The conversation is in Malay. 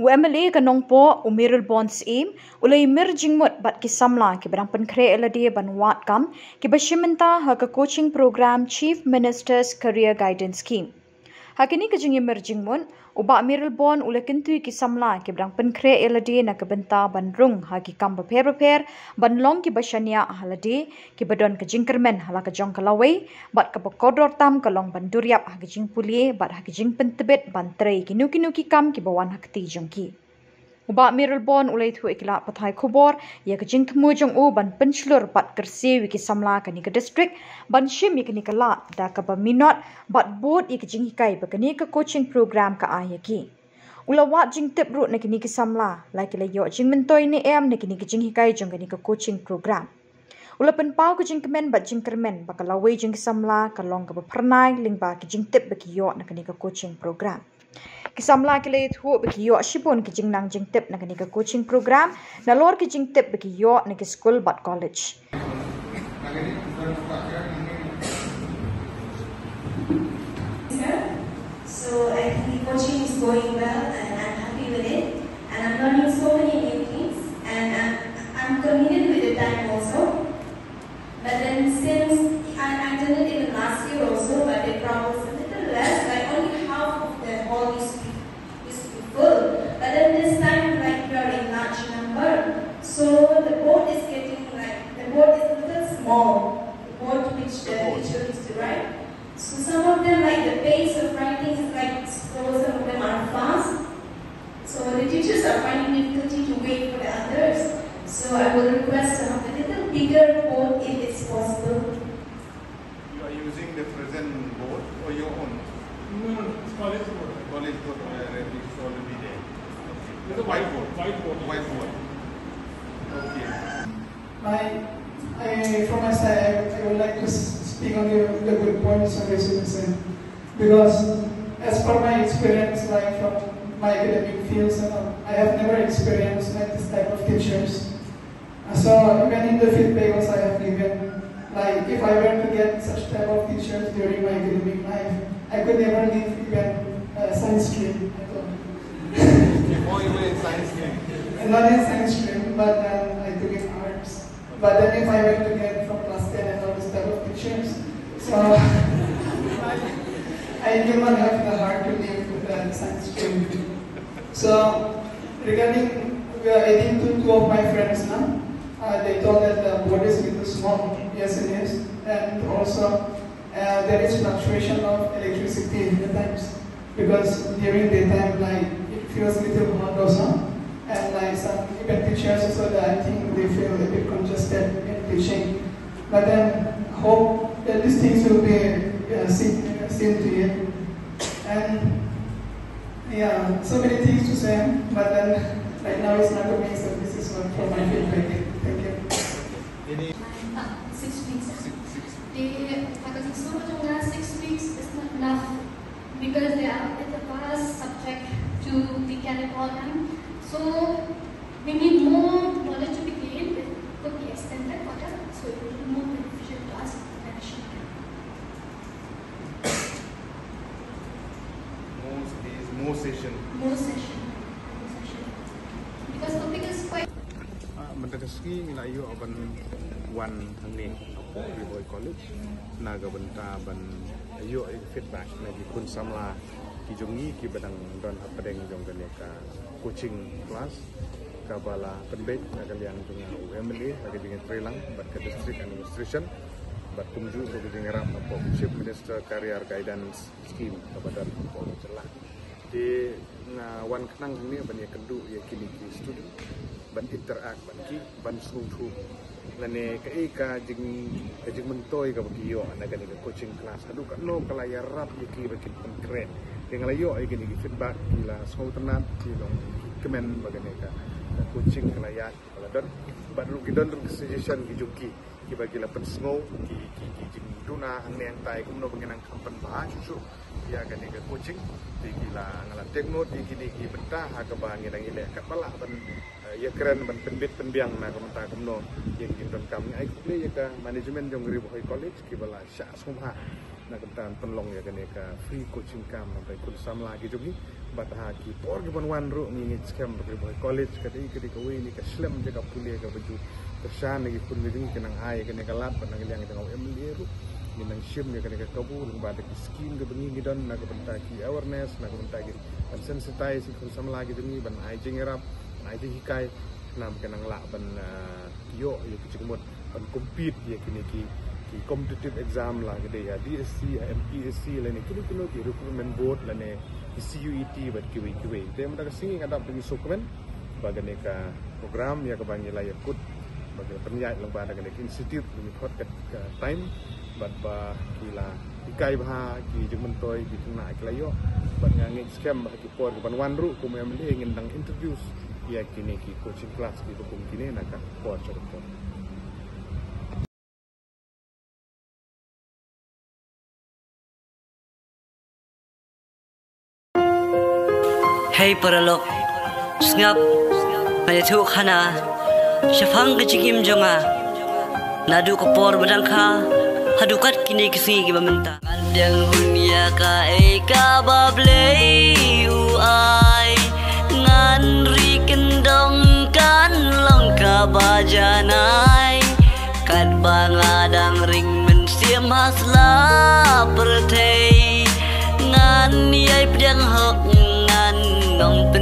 Wemele kanong po Mayralborn aim ulay Jingmut bat ki Samla ki barang penkre eladi ban wat kam ki bashimenta ha ka coaching program Chief Minister's Career Guidance Scheme. Hakini ka Jingmut uba Mayralborn ulay kintui ki Samla ki barang penkre eladi na kabenta ban rung ha ki kam prepare ban long ki bashania haladi ki badon ka jingkermen hala ka jong kalawai bat ka kodor tam ka long ban duryap ha ki jing pulie bat ha ki jing pentebet ban trei ki nuki kam ki bawan hakti jongki. Uba Mayralborn ulay thu ikila pathai Khubor ya ka jing thmu jong u ban penchlur bat kersi wiki Samla ka ni ka district ban shim ya ka ni ka la da ka ba minot bat board ya ka jing hikai ba ka ni ka coaching program ka ayaki. Ula wat jing tip root na kini ki Samla lai ki la yo jing mentoi ni na kini ka jing hikai jong ka ni ka coaching program. Ula penpau ka jing kemen bat jing kermen ba ka lawai jing ki Samla ka long ka ba pernai ling ba ki jing tip ba ki yo na ka ni ka coaching program. Kisamla ki lay thu baki yo shipon ki jing nang jing tip na ka coaching program na lor ki jing tip baki yo na ki school but college. So I think the coaching is going well and I'm happy with it and I'm learning so many new things and I'm committed with the time also. But then since I did it even last year also, but the crowd was a little less, like only half of the hall used to be full. But then this time, like we are in large number, so the board is getting the board is a little small. The board which the teacher used to write. So some of them, like the pace of writing is like slow, some of them are fast. So the teachers are finding difficulty to wait for the others. So I will request to have a little bigger board if it's possible. You are using the present board or your own? No, it's college board. College board is already there. Okay. It's a whiteboard. Whiteboard. Okay. From my side, I would like to speak on the good points of resolution because as per my experience, like from my academic fields, I have never experienced like this type of teachers. So even in the feedbacks I have given, like if I were to get such type of teachers during my academic life, I could never leave even science stream at all. Or you were in science stream? Not in science stream, but then I took in arts. But then if I were to get from class 10 and all this type of teachers, so I do not have the heart to leave the science stream. So regarding adding to two of my friends now, they told that the board is a little small. Yes, it is. And also there is fluctuation of electricity at times because during daytime, like it feels a little hot also, and like some even teachers also, I think they feel a bit congested in teaching. But then hope that these things will be seen to you. And yeah, so many things to say, but then right now it's not coming, so this is one from my feedback. Thank you. 6 weeks. Because so much of that 6 weeks is not enough because they are at the vast subject to the Californian. So we need more knowledge to be gained. It could be extended further, so it will be more beneficial to us additionally. More session. Because the topic is quite. Mendeski na iyo aban one hangni di boy college naga benta ban iyo feedback na di kun Samla ki jongi ki badang don apedeng jong ka coaching class kabala penbet na kalian tunga UMLA lagi dengan Trelang bat ke district administration bat kumju ko dengan ram po Chief Minister Career Guidance Scheme kabadan Khuborjylla di wan kenang ni ban ya kendu ya kini ki student ban interact ban suhu lane ka jing mentoi ka bagiyo na gani ka coaching class adu ka no kala ya rap ki bakin konkret dengan layo ay gani feedback kila so tenat kilong kemen bagane ka coaching kala ya kala don ban lu ki don suggestion ki jungki ki bagila pensngo ki jing duna ang neng tai kumno banginang kampan ba susu ya gani ka coaching di gila ngala tekno di kini ki bentah ka bangin ang ile ka pala ban ya keren ban penbit penbiang na kamenta kumno yang don kami ai kuple ya ka manajemen jong ribu high college ki bala sya sumha na kamtan penlong ya gani ka free coaching kam sampai kun Samla gi jogi bat ha ki por ke ban ru ni scam ke boy college ke di kawi ni ke slam je ka pulia ke baju tersan lagi pun ni kenang ai ke kalat ban yang tengau emli ru ni nang shim ke ke kabu lung ba de skin ke bengi ni don na ke benta ki awareness na ke benta ki sensitize ku samla ki ni ban ai jingerap ai hikai nam kenang la ban yo ye ki Jingmut ban compete ye kini ki competitive exam lah gede ya DSC MPSC la ni kini ki recruitment board la ne CUET bat kiwi te mata singi ada pergi dokumen bagane ka program ya ka bangi la yakut bagai penyat lang ba daga institute ni hot ka time bat ba kila ikai bah ki Jingmut toy ki tuna klayo bat ngangi scam ba ki por ban wan ru ku mem le ngin dang interviews ya kini ki coaching class ki hukum kini nak por cerita. Hey paralok, sngap, ngaya tu khana, syafang kecikim jonga, nadu kapor badangka, hadukat kini kisi kiba minta. Andang dunia ka eka bablei uai, nganri kendong kan longka bajanai, kat bangadang ring mensiam hasla pertei, ngan yai pedang hok ngan nong